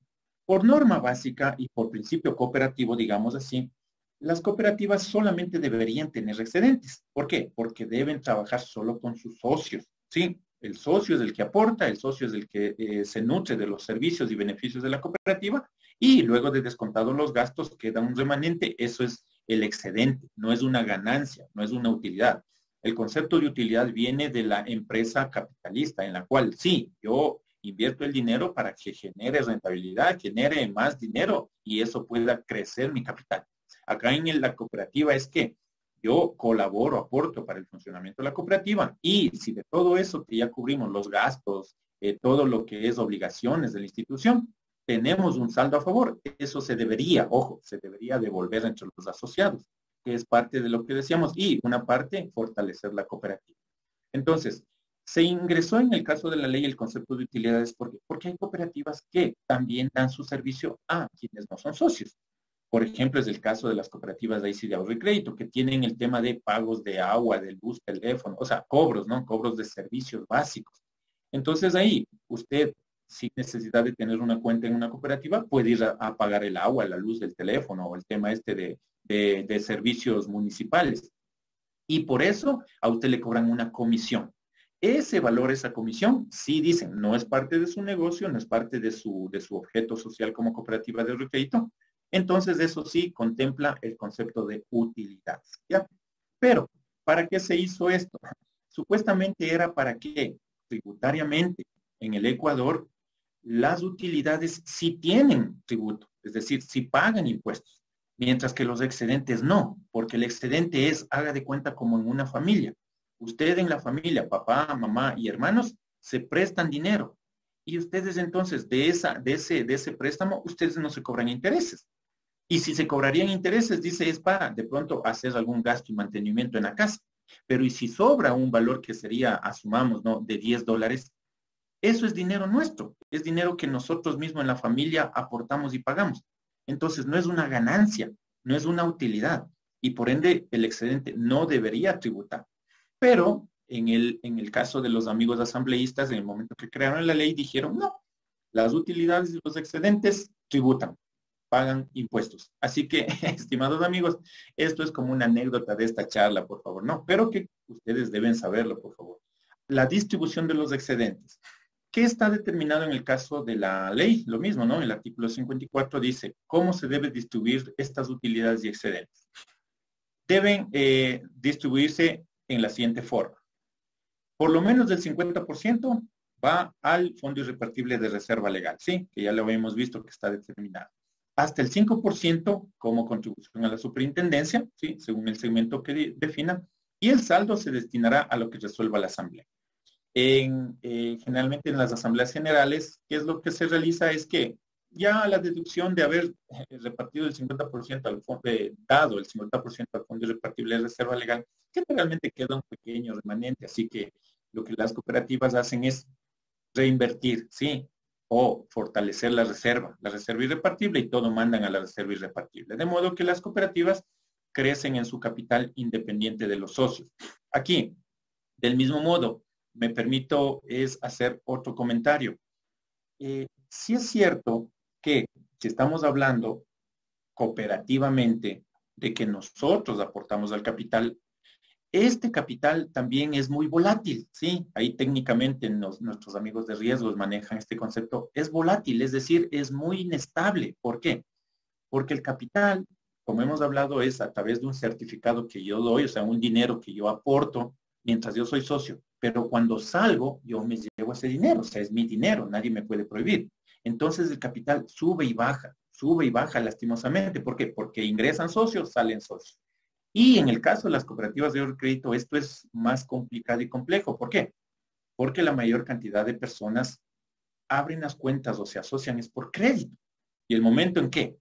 Por norma básica y por principio cooperativo, digamos así, las cooperativas solamente deberían tener excedentes. ¿Por qué? Porque deben trabajar solo con sus socios, ¿sí? El socio es el que aporta, el socio es el que se nutre de los servicios y beneficios de la cooperativa y luego de descontados los gastos queda un remanente, eso es el excedente, no es una ganancia, no es una utilidad. El concepto de utilidad viene de la empresa capitalista, en la cual sí, yo invierto el dinero para que genere rentabilidad, genere más dinero y eso pueda crecer mi capital. Acá en la cooperativa es que yo colaboro, aporto para el funcionamiento de la cooperativa y si de todo eso que ya cubrimos los gastos, todo lo que es obligaciones de la institución, tenemos un saldo a favor. Eso se debería, ojo, se debería devolver entre los asociados, que es parte de lo que decíamos, y una parte, fortalecer la cooperativa. Entonces, se ingresó en el caso de la ley el concepto de utilidades porque hay cooperativas que también dan su servicio a quienes no son socios. Por ejemplo, es el caso de las cooperativas de ICI de ahorro y crédito, que tienen el tema de pagos de agua, de luz, teléfono, o sea, cobros, ¿no? Cobros de servicios básicos. Entonces ahí, usted, sin necesidad de tener una cuenta en una cooperativa, puede ir a pagar el agua, la luz, del teléfono o el tema este de servicios municipales. Y por eso a usted le cobran una comisión. Ese valor, esa comisión, sí dicen, no es parte de su negocio, no es parte de su objeto social como cooperativa de crédito. Entonces, eso sí contempla el concepto de utilidad. ¿Ya? Pero, ¿para qué se hizo esto? Supuestamente era para que tributariamente en el Ecuador las utilidades sí tienen tributo, es decir, sí pagan impuestos, mientras que los excedentes no, porque el excedente es, haga de cuenta como en una familia. Usted en la familia, papá, mamá y hermanos, se prestan dinero. Y ustedes entonces, de ese préstamo, ustedes no se cobran intereses. Y si se cobrarían intereses, dice, es para de pronto hacer algún gasto y mantenimiento en la casa. Pero y si sobra un valor que sería, asumamos, ¿no? De $10, eso es dinero nuestro, es dinero que nosotros mismos en la familia aportamos y pagamos. Entonces, no es una ganancia, no es una utilidad y por ende el excedente no debería tributar. Pero en el caso de los amigos asambleístas, en el momento que crearon la ley, dijeron, no, las utilidades y los excedentes tributan, pagan impuestos. Así que, estimados amigos, esto es como una anécdota de esta charla, por favor, ¿no? Pero que ustedes deben saberlo, por favor. La distribución de los excedentes. ¿Qué está determinado en el caso de la ley? Lo mismo, ¿no? El artículo 54 dice cómo se debe distribuir estas utilidades y excedentes. Deben distribuirse en la siguiente forma. Por lo menos del 50% va al Fondo Irrepartible de Reserva Legal, ¿sí? Que ya lo habíamos visto que está determinado. Hasta el 5% como contribución a la superintendencia, ¿sí? Según el segmento que defina, y el saldo se destinará a lo que resuelva la Asamblea. Generalmente en las asambleas generales, ¿qué es lo que se realiza? Es que ya la deducción de haber repartido el 50% al fondo, dado el 50% al fondo repartible de reserva legal, que realmente queda un pequeño remanente. Así que lo que las cooperativas hacen es reinvertir, ¿sí? o fortalecer la reserva irrepartible, y todo mandan a la reserva irrepartible. De modo que las cooperativas crecen en su capital independiente de los socios. Aquí, del mismo modo, me permito hacer otro comentario. Sí es cierto que si estamos hablando cooperativamente de que nosotros aportamos al capital, este capital también es muy volátil, ¿sí? Ahí técnicamente nuestros amigos de riesgos manejan este concepto. Es volátil, es decir, es muy inestable. ¿Por qué? Porque el capital, como hemos hablado, es a través de un certificado que yo doy, o sea, un dinero que yo aporto mientras yo soy socio. Pero cuando salgo, yo me llevo ese dinero, o sea, es mi dinero, nadie me puede prohibir. Entonces el capital sube y baja lastimosamente. ¿Por qué? Porque ingresan socios, salen socios. Y en el caso de las cooperativas de ahorro y crédito, esto es más complicado y complejo. ¿Por qué? Porque la mayor cantidad de personas abren las cuentas o se asocian es por crédito. Y el momento en que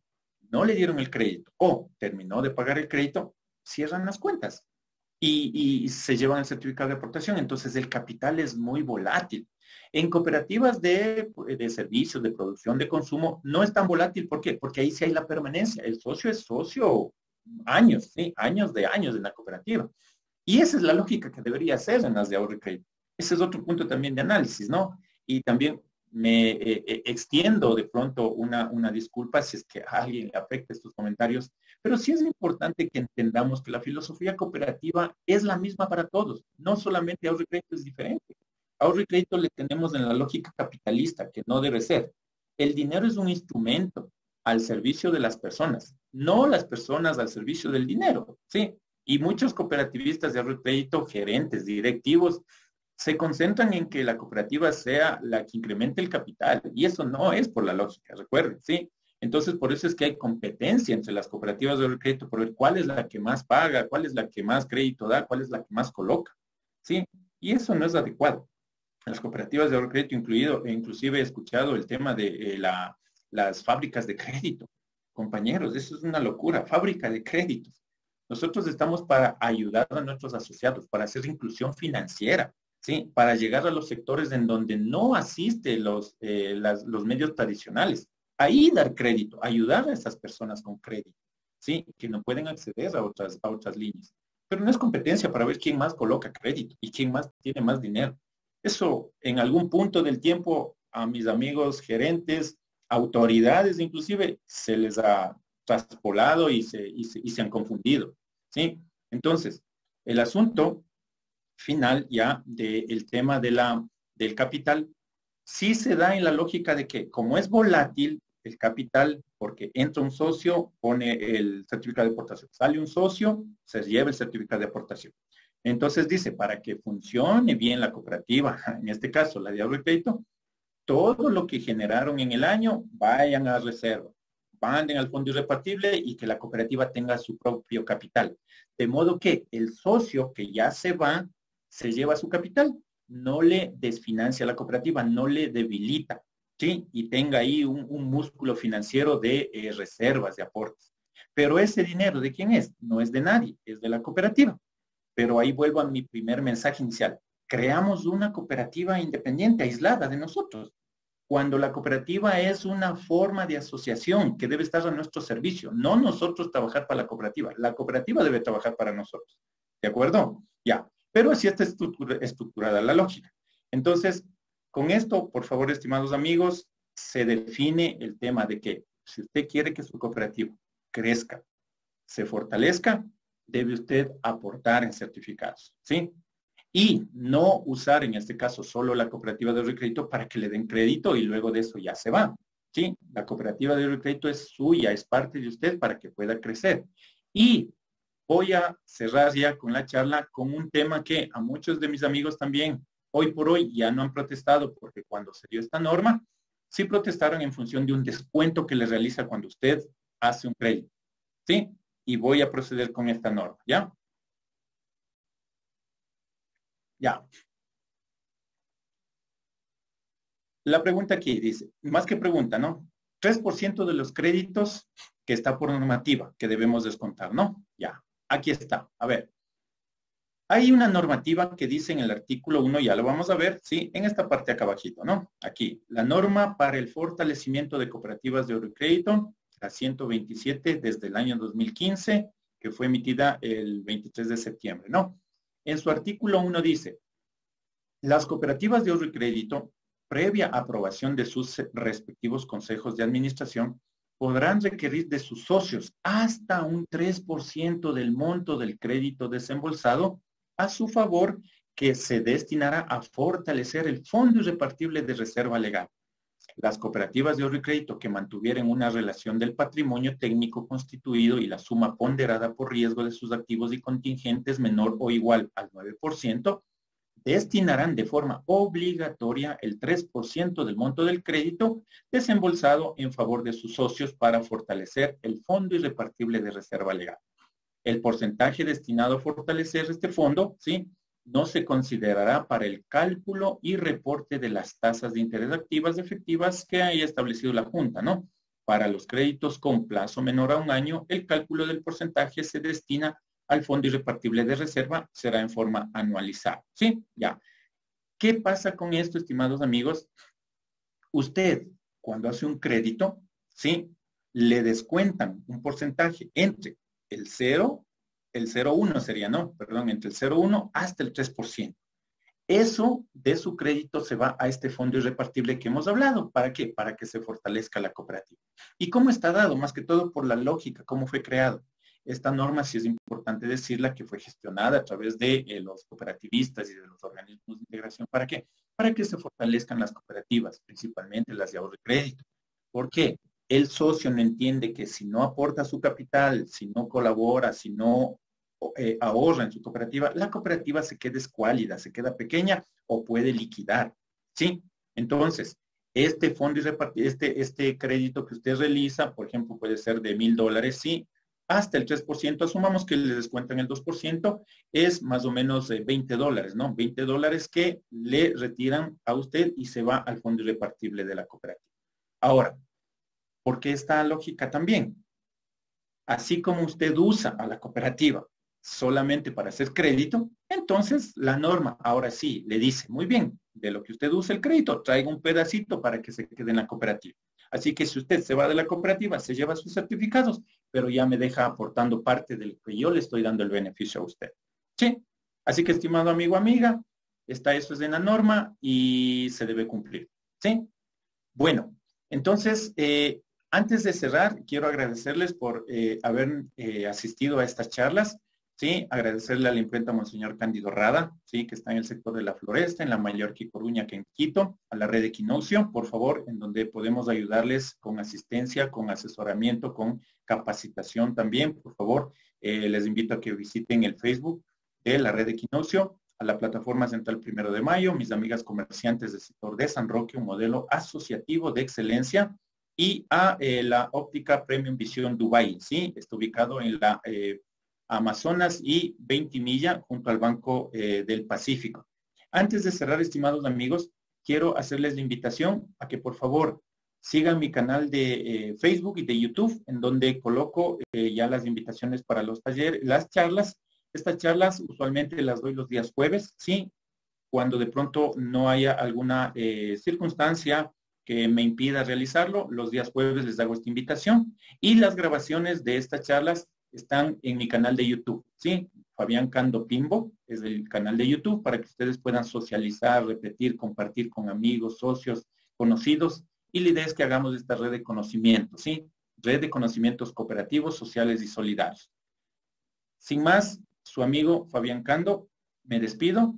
no le dieron el crédito o terminó de pagar el crédito, cierran las cuentas y se llevan el certificado de aportación. Entonces el capital es muy volátil. En cooperativas de servicios, de producción, de consumo, no es tan volátil. ¿Por qué? Porque ahí sí hay la permanencia. El socio es socio años, ¿sí? Años en la cooperativa. Y esa es la lógica que debería ser en las de ahorro y crédito. Ese es otro punto también de análisis, ¿no? Y también me extiendo de pronto una disculpa si es que a alguien le afecta estos comentarios, pero sí es importante que entendamos que la filosofía cooperativa es la misma para todos. No solamente ahorro y crédito es diferente. Ahorro y crédito le tenemos en la lógica capitalista, que no debe ser. El dinero es un instrumento al servicio de las personas, no las personas al servicio del dinero, ¿sí? Y muchos cooperativistas de ahorro y crédito, gerentes, directivos, se concentran en que la cooperativa sea la que incremente el capital, y eso no es por la lógica, recuerden, ¿sí? Entonces, por eso es que hay competencia entre las cooperativas de ahorro y crédito por ver cuál es la que más paga, cuál es la que más crédito da, cuál es la que más coloca, ¿sí? Y eso no es adecuado. Las cooperativas de ahorro y crédito, inclusive he escuchado el tema de las fábricas de crédito. Compañeros, eso es una locura, fábrica de créditos. Nosotros estamos para ayudar a nuestros asociados, para hacer inclusión financiera, ¿sí? Para llegar a los sectores en donde no asiste los medios tradicionales. Ahí dar crédito, ayudar a esas personas con crédito, ¿sí? Que no pueden acceder a otras líneas. Pero no es competencia para ver quién más coloca crédito y quién más tiene más dinero. Eso en algún punto del tiempo a mis amigos gerentes, autoridades inclusive, se les ha traspolado y se han confundido, ¿sí? Entonces, el asunto final ya del tema del capital sí se da en la lógica de que como es volátil el capital, porque entra un socio, pone el certificado de aportación, sale un socio, se lleva el certificado de aportación. Entonces dice, para que funcione bien la cooperativa, en este caso la de ahorro y crédito, todo lo que generaron en el año vayan a reserva, manden al fondo irrepartible y que la cooperativa tenga su propio capital. De modo que el socio que ya se va, se lleva su capital, no le desfinancia a la cooperativa, no le debilita, ¿sí? Y tenga ahí un músculo financiero de reservas, de aportes. Pero ese dinero, ¿de quién es? No es de nadie, es de la cooperativa. Pero ahí vuelvo a mi primer mensaje inicial. Creamos una cooperativa independiente, aislada de nosotros, cuando la cooperativa es una forma de asociación que debe estar a nuestro servicio, no nosotros trabajar para la cooperativa debe trabajar para nosotros, ¿de acuerdo? Ya, pero así está estructurada la lógica. Entonces, con esto, por favor, estimados amigos, se define el tema de que si usted quiere que su cooperativa crezca, se fortalezca, debe usted aportar en certificados, ¿sí? Y no usar en este caso solo la cooperativa de ahorro y crédito para que le den crédito y luego de eso ya se va, ¿sí? La cooperativa de ahorro y crédito es suya, es parte de usted para que pueda crecer. Y voy a cerrar ya con la charla con un tema que a muchos de mis amigos también hoy por hoy ya no han protestado porque cuando se dio esta norma, sí protestaron en función de un descuento que le realiza cuando usted hace un crédito, ¿sí? Y voy a proceder con esta norma, ¿ya? Ya. La pregunta aquí dice, más que pregunta, ¿no? 3% de los créditos que está por normativa, que debemos descontar, ¿no? Ya, aquí está. A ver, Hay una normativa que dice en el artículo 1, ya lo vamos a ver, ¿sí? En esta parte acá abajito, ¿no? Aquí, la norma para el fortalecimiento de cooperativas de ahorro y crédito, la 127 desde el año 2015, que fue emitida el 23 de septiembre, ¿no? En su artículo 1 dice, las cooperativas de ahorro y crédito, previa aprobación de sus respectivos consejos de administración, podrán requerir de sus socios hasta un 3% del monto del crédito desembolsado a su favor, que se destinará a fortalecer el fondo irrepartible de reserva legal. Las cooperativas de ahorro y crédito que mantuvieran una relación del patrimonio técnico constituido y la suma ponderada por riesgo de sus activos y contingentes menor o igual al 9%, destinarán de forma obligatoria el 3% del monto del crédito desembolsado en favor de sus socios para fortalecer el fondo irrepartible de reserva legal. El porcentaje destinado a fortalecer este fondo, ¿sí?, no se considerará para el cálculo y reporte de las tasas de interés activas efectivas que haya establecido la Junta, ¿no? Para los créditos con plazo menor a un año, el cálculo del porcentaje se destina al fondo irrepartible de reserva, será en forma anualizada, ¿sí? Ya. ¿Qué pasa con esto, estimados amigos? Usted, cuando hace un crédito, ¿sí?, le descuentan un porcentaje entre el 0,1 sería, no, perdón, entre el 0,1 hasta el 3%. Eso de su crédito se va a este fondo irrepartible que hemos hablado. ¿Para qué? Para que se fortalezca la cooperativa. ¿Y cómo está dado? Más que todo por la lógica, cómo fue creado. Esta norma, sí es importante decirla, que fue gestionada a través de los cooperativistas y de los organismos de integración. ¿Para qué? Para que se fortalezcan las cooperativas, principalmente las de ahorro y crédito. ¿Por qué? El socio no entiende que si no aporta su capital, si no colabora, si no ahorra en su cooperativa, la cooperativa se queda escuálida, se queda pequeña o puede liquidar, ¿sí? Entonces, este fondo y este crédito que usted realiza, por ejemplo, puede ser de $1,000, sí, hasta el 3%, asumamos que le descuentan el 2%, es más o menos $20, ¿no? $20 que le retiran a usted y se va al fondo irrepartible de la cooperativa. Ahora, ¿por qué esta lógica también? Así como usted usa a la cooperativa solamente para hacer crédito, entonces la norma ahora sí le dice, muy bien, de lo que usted usa el crédito, traiga un pedacito para que se quede en la cooperativa. Así que si usted se va de la cooperativa, se lleva sus certificados, pero ya me deja aportando parte de lo que yo le estoy dando el beneficio a usted. ¿Sí? Así que, estimado amigo, amiga, eso es en la norma y se debe cumplir. ¿Sí? Bueno, entonces, antes de cerrar, quiero agradecerles por haber asistido a estas charlas. Sí, agradecerle a la imprenta Monseñor Cándido Rada, sí, que está en el sector de la Floresta, en la Mallorca y Coruña, que en Quito, a la red Equinoccio, por favor, en donde podemos ayudarles con asistencia, con asesoramiento, con capacitación también, por favor. Les invito a que visiten el Facebook de la red Equinoccio, a la plataforma Central 1 de Mayo, mis amigas comerciantes del sector de San Roque, un modelo asociativo de excelencia, y a la óptica Premium Visión Dubai, ¿sí? Está ubicado en la Amazonas y Ventimiglia, junto al Banco del Pacífico. Antes de cerrar, estimados amigos, quiero hacerles la invitación a que por favor sigan mi canal de Facebook y de YouTube, en donde coloco ya las invitaciones para los talleres, las charlas. Estas charlas usualmente las doy los días jueves, ¿sí? Cuando de pronto no haya alguna circunstancia que me impida realizarlo, los días jueves les hago esta invitación. Y las grabaciones de estas charlas están en mi canal de YouTube, ¿sí? Fabián Cando Pimbo es el canal de YouTube para que ustedes puedan socializar, repetir, compartir con amigos, socios, conocidos. Y la idea es que hagamos esta red de conocimientos, ¿sí? Red de conocimientos cooperativos, sociales y solidarios. Sin más, su amigo Fabián Cando, me despido